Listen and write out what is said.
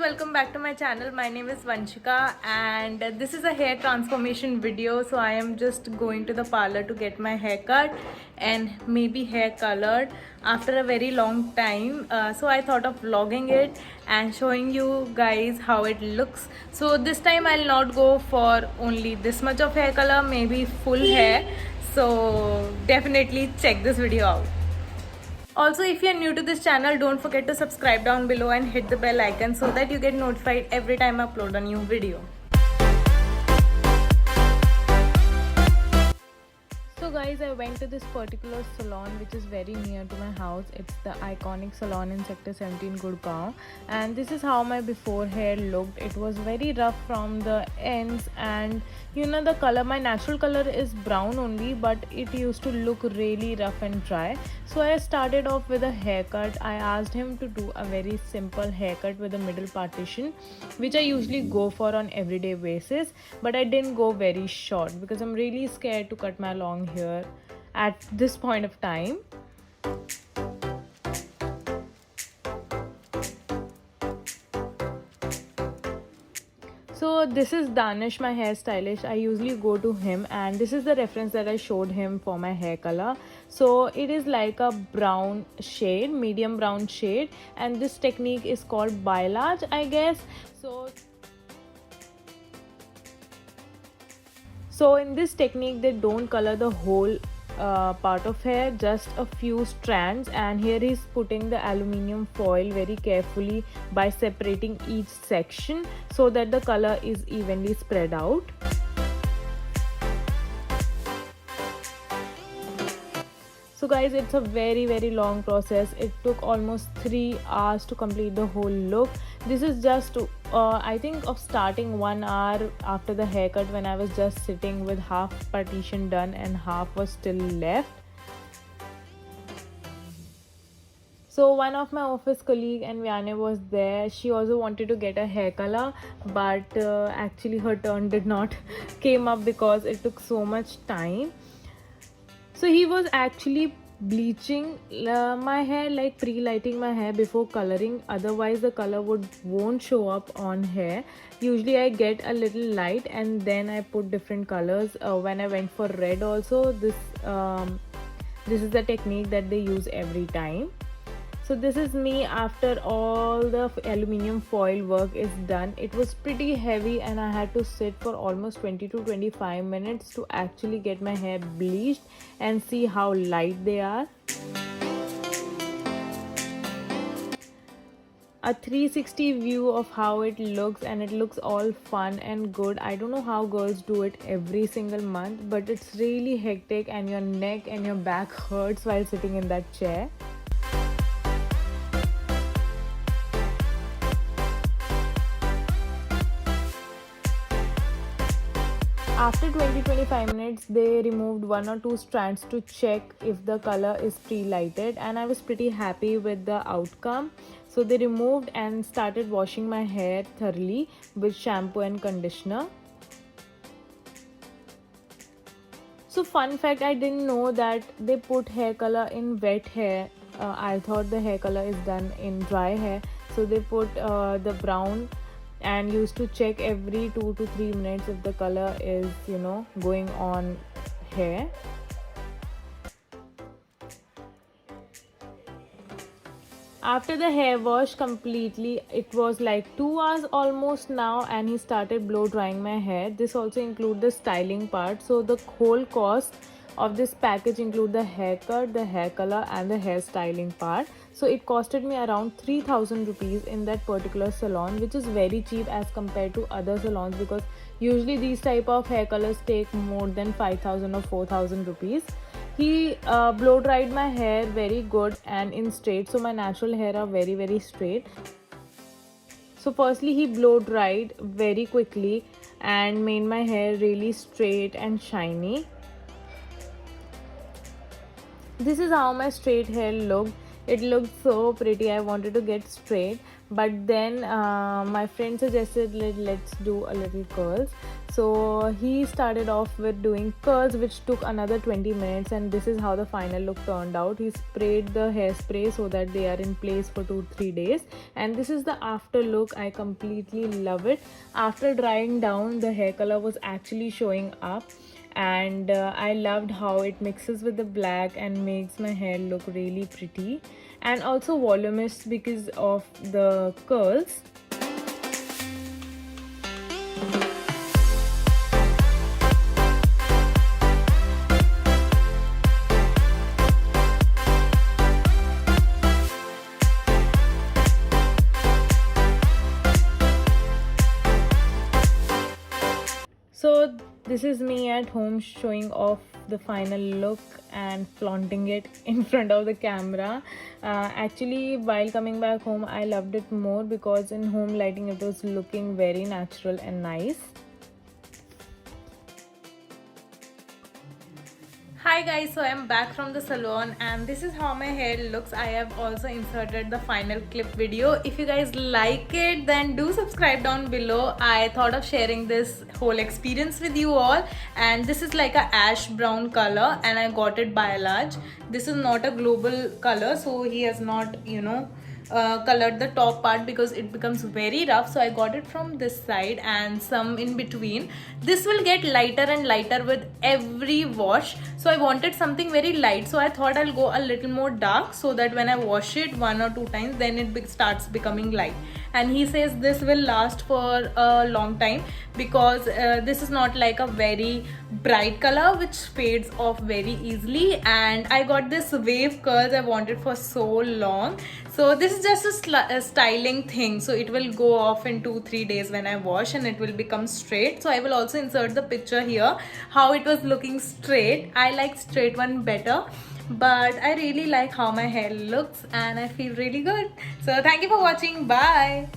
welcome back to my channel. My name is Vanshika and this is a hair transformation video. So I am just going to the parlor to get my hair cut and maybe hair colored after a very long time. So I thought of vlogging it and showing you guys how it looks. So this time I'll not go for only this much of hair color, maybe full hair. So definitely check this video out. Also, if you're new to this channel, don't forget to subscribe down below and hit the bell icon so that you get notified every time I upload a new video. So guys, I went to this particular salon which is very near to my house. It's the iconic salon in Sector 17 Gurgaon, and this is how my before hair looked. It was very rough from the ends, and you know the color, my natural color is brown only, but it used to look really rough and dry. So I started off with a haircut. I asked him to do a very simple haircut with a middle partition, which I usually go for on everyday basis, but I didn't go very short because I'm really scared to cut my long hair at this point of time. So this is Danish, my hairstylist. I usually go to him, and this is the reference that I showed him for my hair color. So it is like a brown shade, medium brown shade, and this technique is called balayage, I guess. So in this technique they don't color the whole part of hair, just a few strands, and here he's putting the aluminium foil very carefully by separating each section so that the color is evenly spread out. So guys, it's a very long process. It took almost 3 hours to complete the whole look. This is just I think of starting 1 hour after the haircut, when I was just sitting with half partition done and half was still left. So one of my office colleague and Viane was there. She also wanted to get a hair color, but actually her turn did not came up because it took so much time. So he was actually bleaching my hair, like pre-lighting my hair before coloring, otherwise the color won't show up on hair. Usually I get a little light and then I put different colors. When I went for red also, this is the technique that they use every time. So this is me after all the aluminium foil work is done. It was pretty heavy and I had to sit for almost 20 to 25 minutes to actually get my hair bleached and see how light they are. A 360 view of how it looks, and it looks all fun and good. I don't know how girls do it every single month, but it's really hectic and your neck and your back hurts while sitting in that chair. After 20-25 minutes, they removed 1 or 2 strands to check if the color is pre-lighted, and I was pretty happy with the outcome. So they removed and started washing my hair thoroughly with shampoo and conditioner. So fun fact, I didn't know that they put hair color in wet hair. I thought the hair color is done in dry hair. So they put the brown and used to check every 2 to 3 minutes if the color is, going on hair. After the hair wash completely, it was like 2 hours almost now, and he started blow drying my hair. This also include the styling part. So the whole cost of this package include the haircut, the hair color and the hair styling part. So it costed me around 3000 rupees in that particular salon, which is very cheap as compared to other salons, because usually these type of hair colors take more than 5000 or 4000 rupees. He blow dried my hair very good and in straight, so my natural hair are very straight. So firstly he blow dried very quickly and made my hair really straight and shiny. This is how my straight hair looked. It looked so pretty. I wanted to get straight, but then my friend suggested let's do a little curls. So he started off with doing curls, which took another 20 minutes, and this is how the final look turned out. He sprayed the hairspray so that they are in place for 2-3 days, and this is the after look. I completely love it. After drying down, the hair color was actually showing up, and I loved how it mixes with the black and makes my hair look really pretty and also voluminous because of the curls. So this is me at home showing off the final look and flaunting it in front of the camera. Actually, while coming back home, I loved it more because in home lighting it was looking very natural and nice. Hi guys, so I'm back from the salon and this is how my hair looks. I have also inserted the final clip video. If you guys like it, then do subscribe down below. I thought of sharing this whole experience with you all, and this is like a ash brown color and I got it by Large. This is not a global color, so he has not, colored the top part because it becomes very rough. So I got it from this side and some in between. This will get lighter and lighter with every wash, so I wanted something very light, so I thought I'll go a little more dark so that when I wash it 1 or 2 times, then it starts becoming light. And he says this will last for a long time because this is not like a very bright color which fades off very easily, and I got this wave curls I wanted for so long. So this is just a styling thing, so it will go off in 2-3 days when I wash and it will become straight. So I will also insert the picture here how it was looking straight. I like straight one better, but I really like how my hair looks and I feel really good. So thank you for watching. Bye.